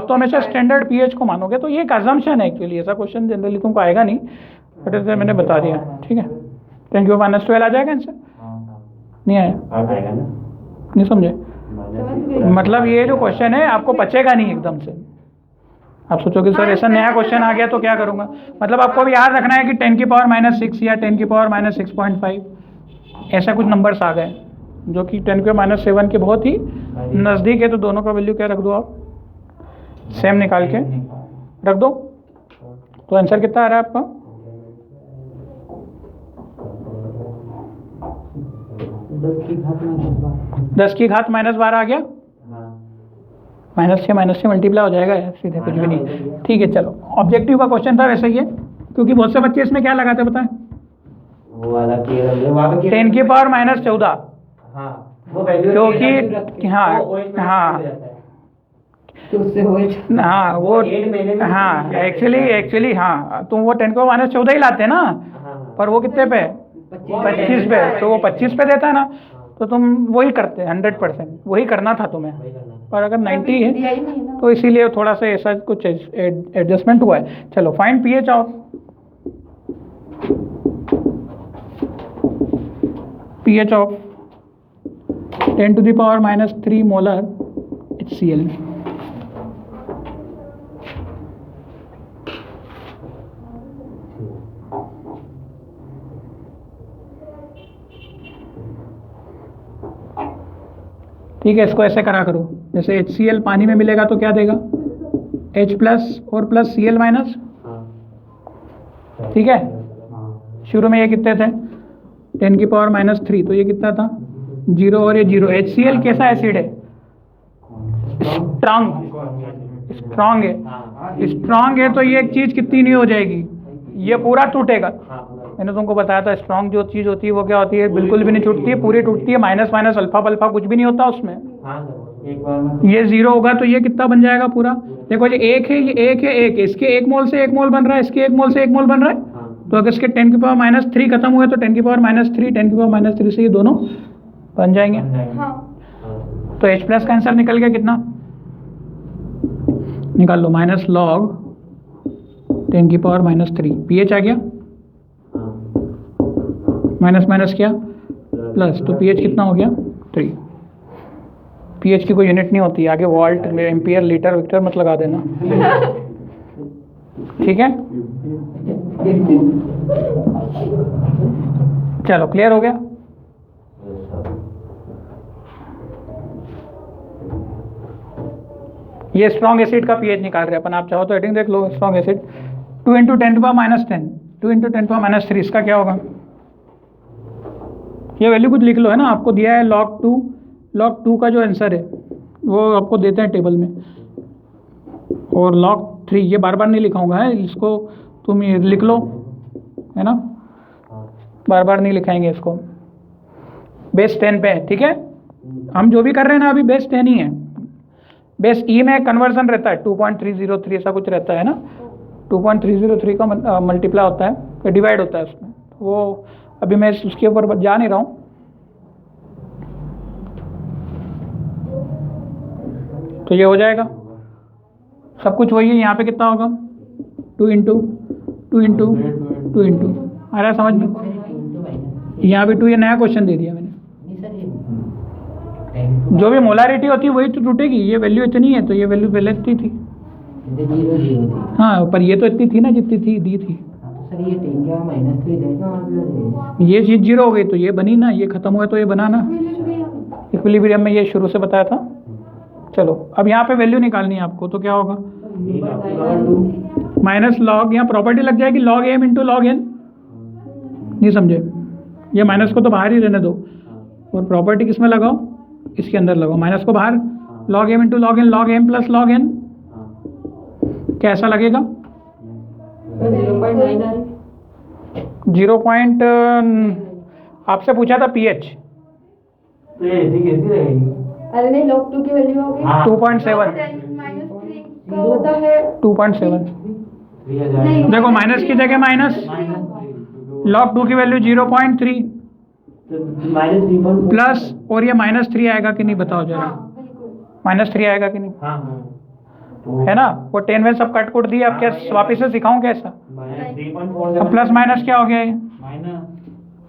[SPEAKER 1] तो हमेशा स्टैंडर्ड PH को मानोगे, तो ये एक अजम्पशन है एक्चुअली, ऐसा क्वेश्चन जनरली तुमको आएगा नहीं, बट ऐसे मैंने बता दिया, ठीक है। 10 की पावर -12 आ जाएगा आंसर, नहीं आया, नहीं समझे, मतलब ये जो क्वेश्चन है आपको पचेगा नहीं एकदम से, आप सोचोगे सर ऐसा नया क्वेश्चन आ गया तो क्या करूंगा, मतलब आपको भी याद रखना है कि 10 की पावर -6 या 10 की पावर -6.5 ऐसा कुछ नंबर्स आ गए जो कि 10 के -7 के बहुत ही नज़दीक है, तो दोनों का वैल्यू क्या रख दो आप, सेम निकाल के रख दो, तो आंसर कितना आ रहा है आपका, 10 की घात -12 आ गया, माइनस से मल्टीप्लाई हो जाएगा यार सीधे, कुछ भी नहीं। ठीक है चलो, ऑब्जेक्टिव का क्वेश्चन था वैसे ही है, क्योंकि बहुत से बच्चे इसमें क्या लगाते बताएं,
[SPEAKER 3] वो वाला वहाँ पे
[SPEAKER 1] 10 की पावर -14,
[SPEAKER 3] हाँ वो वैल्यू
[SPEAKER 1] क्योंकि हाँ
[SPEAKER 2] तो उससे हो जाए।
[SPEAKER 1] हाँ वो
[SPEAKER 3] 8 महीने में
[SPEAKER 1] हाँ एक्चुअली हाँ तुम वो 10 को -14 ही लाते ना, पर वो कितने पे, 25 पे, तो वो 25 पे देता है ना, तो तुम वही करते 100%, वही करना था तुम्हें, पर अगर 90
[SPEAKER 2] दिया
[SPEAKER 1] है
[SPEAKER 2] ही नहीं ना।
[SPEAKER 1] तो इसीलिए थोड़ा सा ऐसा कुछ एडजस्टमेंट हुआ है। चलो find pH of pH 10⁻³ molar HCl। ठीक है, इसको ऐसे करा करो, जैसे HCl पानी में मिलेगा तो क्या देगा, H+ और प्लस Cl-। ठीक है, शुरू में ये कितने थे, 10⁻³ तो ये कितना था 0 और ये 0। HCl कैसा एसिड है, स्ट्रॉन्ग है, तो ये एक चीज कितनी नहीं हो जाएगी, ये पूरा टूटेगा। मैंने तुमको बताया था स्ट्रॉन्ग जो चीज होती है वो क्या होती है, बिल्कुल भी नहीं टूटती है, पूरी टूटती है, माइनस अल्फा कुछ भी नहीं होता उसमें। ये 0 होगा तो ये कितना बन जाएगा पूरा, देखो ये एक है, ये एक है, एक, इसके 1 मोल से 1 मोल बन रहा है, इसके 1 मोल से 1 मोल बन रहा है, तो अगर इसके 10⁻³ खत्म हुए तो 10⁻³ 10⁻³ से ये दोनों बन जाएंगे।
[SPEAKER 2] हाँ।
[SPEAKER 1] तो H+ का आंसर निकल गया, कितना निकाल लो, -log 10⁻³ pH आ गया, माइनस क्या प्लस, तो pH कितना हो गया 3। pH की कोई यूनिट नहीं होती, आगे वोल्ट में एम्पियर लीटर विक्टर मत लगा देना, ठीक है। चलो क्लियर हो गया। ये स्ट्रॉन्ग एसिड का pH निकाल रहे हैं अपन, आप चाहो तो हेडिंग देख लो, स्ट्रॉन्ग एसिड 2 × 10⁻10 2 × 10⁻3, इसका क्या होगा, ये वैल्यू कुछ लिख लो, है ना, आपको दिया है log 2 का जो आंसर है वो आपको देते हैं टेबल में, और log 3 ये बार बार नहीं लिखाऊंगा है, इसको तुम ये लिख लो, है ना, बार बार नहीं लिखाएंगे इसको, बेस 10 पे है, ठीक है। हम जो भी कर रहे हैं ना अभी बेस 10 ही है, बेस ई में कन्वर्जन रहता है 2.303 ऐसा कुछ रहता है ना, 2.303 का मल्टीप्लाई होता है, डिवाइड होता है उसमें, वो अभी मैं उसके ऊपर जा नहीं रहा हूँ। तो ये हो जाएगा सब कुछ वही है, यहाँ पे कितना होगा 2 × 2 × 2 × आ रहा है समझ में, यहाँ पे 2, ये नया क्वेश्चन दे दिया मैंने, जो भी मोलारिटी होती है वही तो टूटेगी, ये वैल्यू इतनी है तो ये वैल्यू पहले इतनी थी, हाँ पर ये तो इतनी थी ना जितनी थी दी थी, ये चीज 0 हो गई तो ये बनी ना, ये खत्म हुआ तो ये बना ना, इक्विलिब्रियम में ये शुरू से बताया था। चलो अब यहाँ पे वैल्यू निकालनी है आपको, तो क्या होगा -log, यहाँ प्रॉपर्टी लग जाएगी log m × log n, नहीं समझे, ये माइनस को तो बाहर ही रहने दो, और प्रॉपर्टी किस में लगाओ, इसके अंदर लगाओ, माइनस को बाहर, log m × log n, log m + log n, कैसा लगेगा 0 पॉइंट, आपसे पूछा था pH,
[SPEAKER 2] अरे नहीं, log 2 की वैल्यू हो गई
[SPEAKER 1] 2.7
[SPEAKER 2] -3 का होता है
[SPEAKER 1] 2.7,
[SPEAKER 2] नहीं,
[SPEAKER 1] देखो माइनस की जगह माइनस, log 2 की वैल्यू 0.3 प्लस, और ये -3 आएगा कि नहीं बताओ जरा, -3 आएगा कि नहीं, है ना, वो 10 में सब कट दिए, अब क्या वापिस से सिखाऊं कैसा, अब प्लस माइनस क्या हो गया ये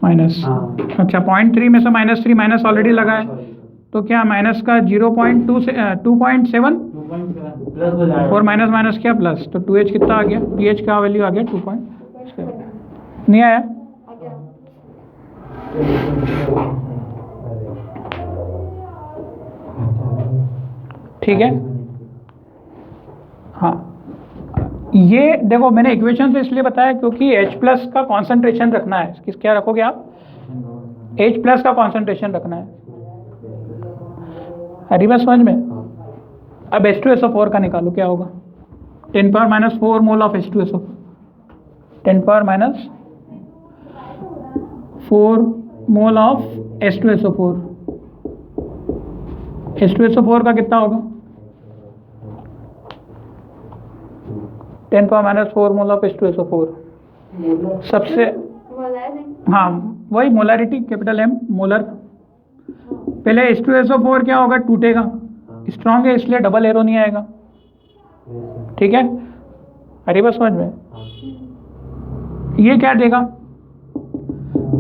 [SPEAKER 1] माइनस, अच्छा 0.3 में से -3 माइनस ऑलरेडी लगा है, तो क्या माइनस का 0.2 से 2.7 और माइनस क्या प्लस, तो 2h कितना आ गया, pH का वैल्यू आ गया 2.7, नहीं आया, ठीक है। हाँ ये देखो मैंने इक्वेशन से इसलिए बताया क्योंकि H+ का कॉन्सेंट्रेशन रखना है, किस क्या रखोगे आप, H प्लस का कॉन्सेंट्रेशन रखना है। अरे बस समझ में। अब H2SO4 का निकालो, क्या होगा? 10 power minus 4 mole of H2SO4, 10 power minus 4 mole of H2SO4। H2SO4 का कितना होगा? 10 power minus 4 mole of H2SO4। सबसे हाँ वही मोलारिटी, कैपिटल M मोलर। पहले H2SO4 क्या होगा? टूटेगा, स्ट्रॉन्ग है इसलिए डबल एरो नहीं आएगा, ठीक है? अरे बस समझ में। ये क्या देगा?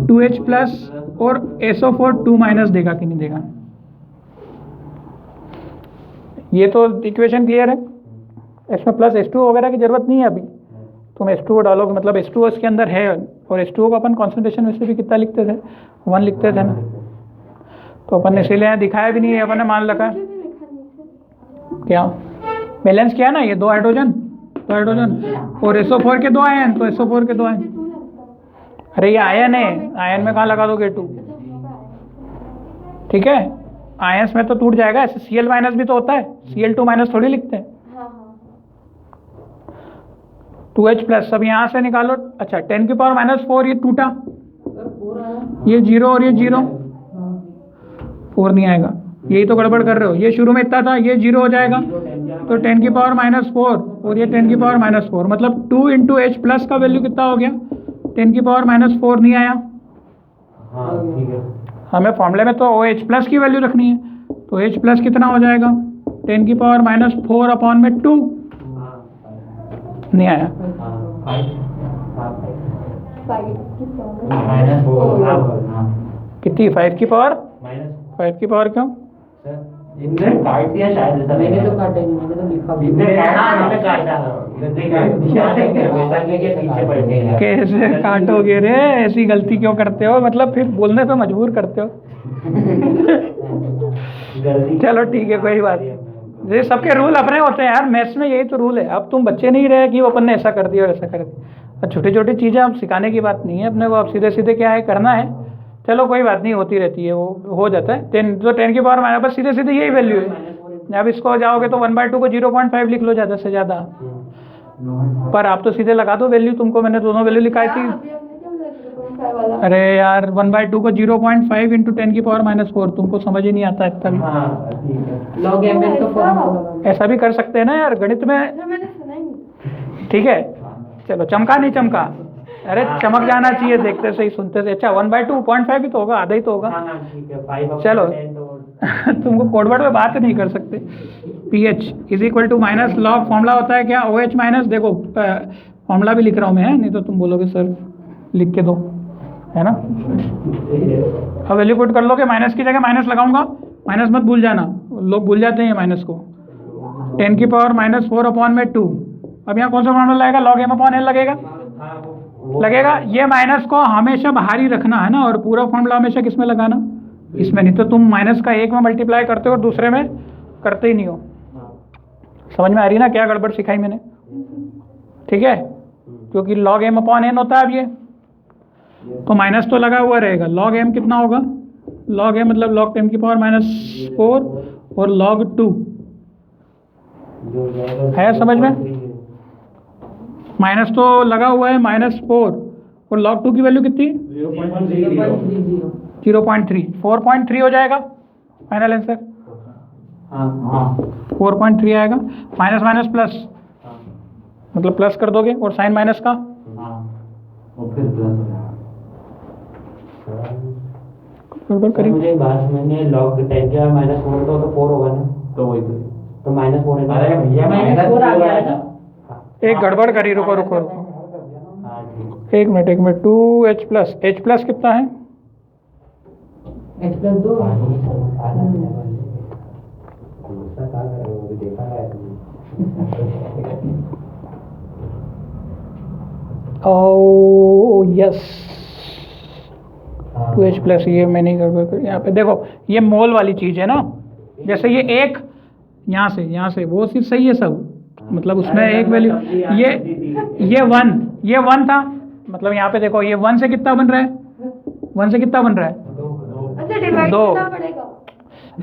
[SPEAKER 1] 2H प्लस और SO4 2 माइनस देगा कि नहीं देगा? ये तो इक्वेशन क्लियर है, इसमें प्लस H2 वगैरह की जरूरत नहीं है अभी। तुम H2O डालोगे, मतलब H2O इसके अंदर है, और H2O का अपन कॉन्सेंट्रेशन वैसे भी कितना लिखते थे? 1 लिखते थे ना, तो अपन ने इसीलिए दिखाया भी नहीं है, अपन ने मान रखा है। क्या बैलेंस किया ना, ये 2 हाइड्रोजन और SO4 के 2 आयन, तो SO4 के 2 आयन। अरे ये आयन है, आयन में कहाँ लगा दोगे 2? ठीक है, आयंस में तो टूट जाएगा। ऐसे Cl माइनस भी तो होता है, Cl2 माइनस थोड़ी लिखते हैं। 2H प्लस सब यहाँ से निकालो। अच्छा 10 की पावर माइनस 4 ये टूटा, ये 0 और ये 0, 4 नहीं आएगा, यही तो गड़बड़ कर रहे हो। ये शुरू में इतना था, ये 0 हो जाएगा, तो 10 की पावर माइनस 4 और ये 10 की पावर माइनस 4, मतलब 2 इंटू H प्लस का वैल्यू कितना हो गया? 10 की पावर माइनस 4 नहीं आया। हमें फॉर्मूले में तो OH प्लस की वैल्यू रखनी है, तो H प्लस कितना हो जाएगा? 10 की पावर माइनस 4 अपॉन में 2 नहीं आया। कितनी? 5 की पावर, 5 की पावर क्यों?
[SPEAKER 3] इनने काट दिया शायद, ऐसा
[SPEAKER 4] मैंने तो काटा नहीं, मैंने तो लिखा भी
[SPEAKER 3] इनने काटा।
[SPEAKER 1] कैसे काटोगे रे? ऐसी गलती क्यों करते हो? मतलब फिर बोलने पे मजबूर करते हो। चलो ठीक है, कोई बात नहीं। ये सबके रूल अपने होते हैं यार, मैथ्स में यही तो रूल है। अब तुम बच्चे नहीं रहे कि वो अपन ने ऐसा कर दिया और ऐसा कर दिया। छोटी छोटी चीज़ें अब सिखाने की बात नहीं है अपने को, अब सीधे सीधे क्या है करना है। चलो कोई बात नहीं, होती रहती है, वो हो जाता है। 10 की पावर माइनस, बस सीधे सीधे यही वैल्यू है। अब इसको जाओगे तो 1/2 को 0.5 लिख लो ज़्यादा से ज़्यादा, पर आप तो सीधे लगा दो वैल्यू। तुमको मैंने दोनों वैल्यू लिखाई थी। अरे यार 1/2 को 0.5 इंटू 10 की पावर माइनस 4, तुमको समझ ही नहीं आता इतना भी।
[SPEAKER 4] लॉग एम एन का फॉर्मूला
[SPEAKER 1] ऐसा भी कर सकते हैं ना यार गणित में, ठीक है? चलो चमका नहीं चमका, अरे चमक जाना चाहिए देखते से ही सुनते से। अच्छा 1/2 0.5 ही तो होगा, आधा ही तो होगा। चलो तुमको कोडवर्ड में बात नहीं कर सकते। pH is equal to minus log, formula होता है क्या? OH माइनस, देखो फॉर्मूला भी लिख रहा हूँ मैं, नहीं तो तुम बोलोगे सर लिख के दो, है ना? अब वैल्यू पुट कर लोगे, माइनस की जगह माइनस लगाऊंगा, माइनस मत भूल जाना, लोग भूल जाते हैं माइनस को। 10 की पावर माइनस 4 अपॉन में 2। अब यहाँ कौन सा फॉर्मूला लगेगा? लॉग m अपॉन n लगेगा। ये माइनस को हमेशा बाहर ही रखना है ना, और पूरा फॉर्मूला हमेशा किस में लगाना? इसमें। नहीं तो तुम माइनस का एक में मल्टीप्लाई करते हो और दूसरे में करते ही नहीं हो। समझ में आ रही है ना क्या गड़बड़ सिखाई मैंने? ठीक है, क्योंकि लॉग m अपॉन n होता है। अब ये तो माइनस तो लगा हुआ रहेगा। लॉग m कितना होगा? लॉग m मतलब लॉग 10 की पावर माइनस 4 और लॉग 2 है, समझ में? माइनस तो लगा हुआ है माइनस 4 और log 2 की वैल्यू कितनी? 0.3, 4.3 हो जाएगा फाइनल आंसर। 4.3 आएगा। माइनस माइनस प्लस, मतलब प्लस कर दोगे, और साइन माइनस का गड़बड़ करेंगे।
[SPEAKER 3] मुझे एक बात, मैंने log 10 के माइनस 4 तो 4 होगा ना, तो वही तो माइनस 4 है। अरे भैया माइनस 4 आ गया ना।
[SPEAKER 1] एक गड़बड़ करी, रुको रुको रुको, एक minute. 2H plus, H plus कितना है?
[SPEAKER 4] H plus 2।
[SPEAKER 1] Oh yes, 2H plus, ये मैंने गड़बड़ करी। यहाँ पे देखो ये मोल वाली चीज़ है ना, जैसे ये एक यहाँ से वो चीज़ सही है सब, मतलब उसमें एक वैल्यू, ये 1 था, मतलब यहाँ पे देखो ये 1 से कितना बन रहा है? 1 से कितना बन रहा है?
[SPEAKER 2] अच्छा डिवाइड
[SPEAKER 1] दो।
[SPEAKER 2] करना पड़ेगा।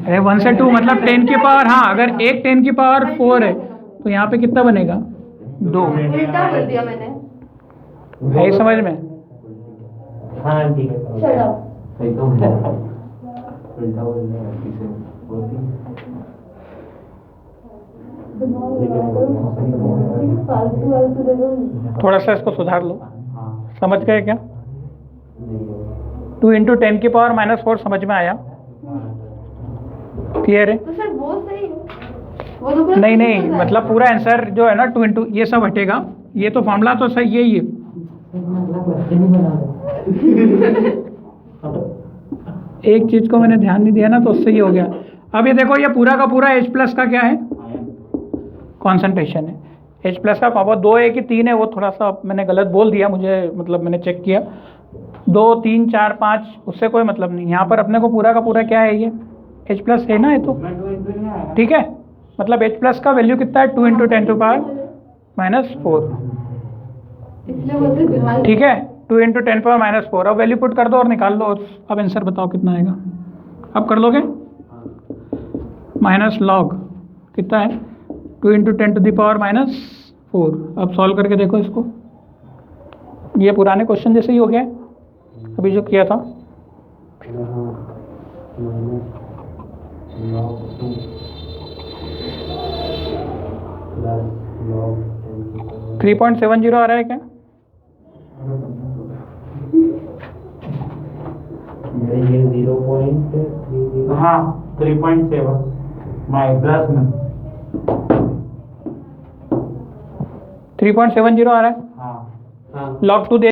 [SPEAKER 1] अरे 1 से 2 मतलब 10 की पावर, हाँ अगर एक 10 की पावर 4 है तो यहाँ पे कितना बनेगा 2।
[SPEAKER 2] उल्टा बोल दिया मैंने।
[SPEAKER 1] है ही समझ में?
[SPEAKER 3] हाँ ठीक है
[SPEAKER 2] चलो फालतू दे दो।
[SPEAKER 1] थोड़ा सा इसको सुधार लो। समझ गए क्या? 2 इंटू 10 की पावर -4 समझ में आया? क्लियर है?
[SPEAKER 2] तो सर वो सही है। वो तो पूरा
[SPEAKER 1] नहीं
[SPEAKER 2] सही
[SPEAKER 1] नहीं
[SPEAKER 2] होता है।
[SPEAKER 1] मतलब पूरा आंसर जो है ना 2 इंटू ये सब हटेगा, ये तो फॉर्मूला तो सही यही है।
[SPEAKER 4] मतलब क्वेश्चन ही बना दो।
[SPEAKER 1] एक चीज को मैंने ध्यान नहीं दिया ना तो उससे ये हो गया। अब ये देखो ये पूरा का पूरा H प्लस का क्या है? कॉन्सेंट्रेशन है। H प्लस का कॉम्पाउंड 2 है कि 3 है वो थोड़ा सा मैंने गलत बोल दिया, मुझे मतलब मैंने चेक किया 2 3 4 5 उससे कोई मतलब नहीं। यहाँ पर अपने को पूरा का पूरा क्या है ये H प्लस है ना, ये तो ठीक है। मतलब H प्लस का वैल्यू कितना है 2 इंटू 10 टू पावर -4,
[SPEAKER 2] इसलिए बोलते दिमाग
[SPEAKER 1] ठीक है 2 इंटू 10 पावर -4। अब वैल्यू पुट कर दो और निकाल लो। अब आंसर बताओ कितना आएगा। अब कर लोगे माइनस लॉग कितना है 2 इंटू 10 टू द पावर -4। अब सॉल्व करके देखो इसको। ये पुराने क्वेश्चन जैसे ही हो गया है अभी जो किया था।
[SPEAKER 3] -log
[SPEAKER 1] 3.70 आ रहा है क्या?
[SPEAKER 3] ये 0.30
[SPEAKER 5] हाँ 3.7 प्लस में
[SPEAKER 1] 3.70 आ रहा है।
[SPEAKER 5] हाँ
[SPEAKER 3] हाँ
[SPEAKER 1] log 2 दे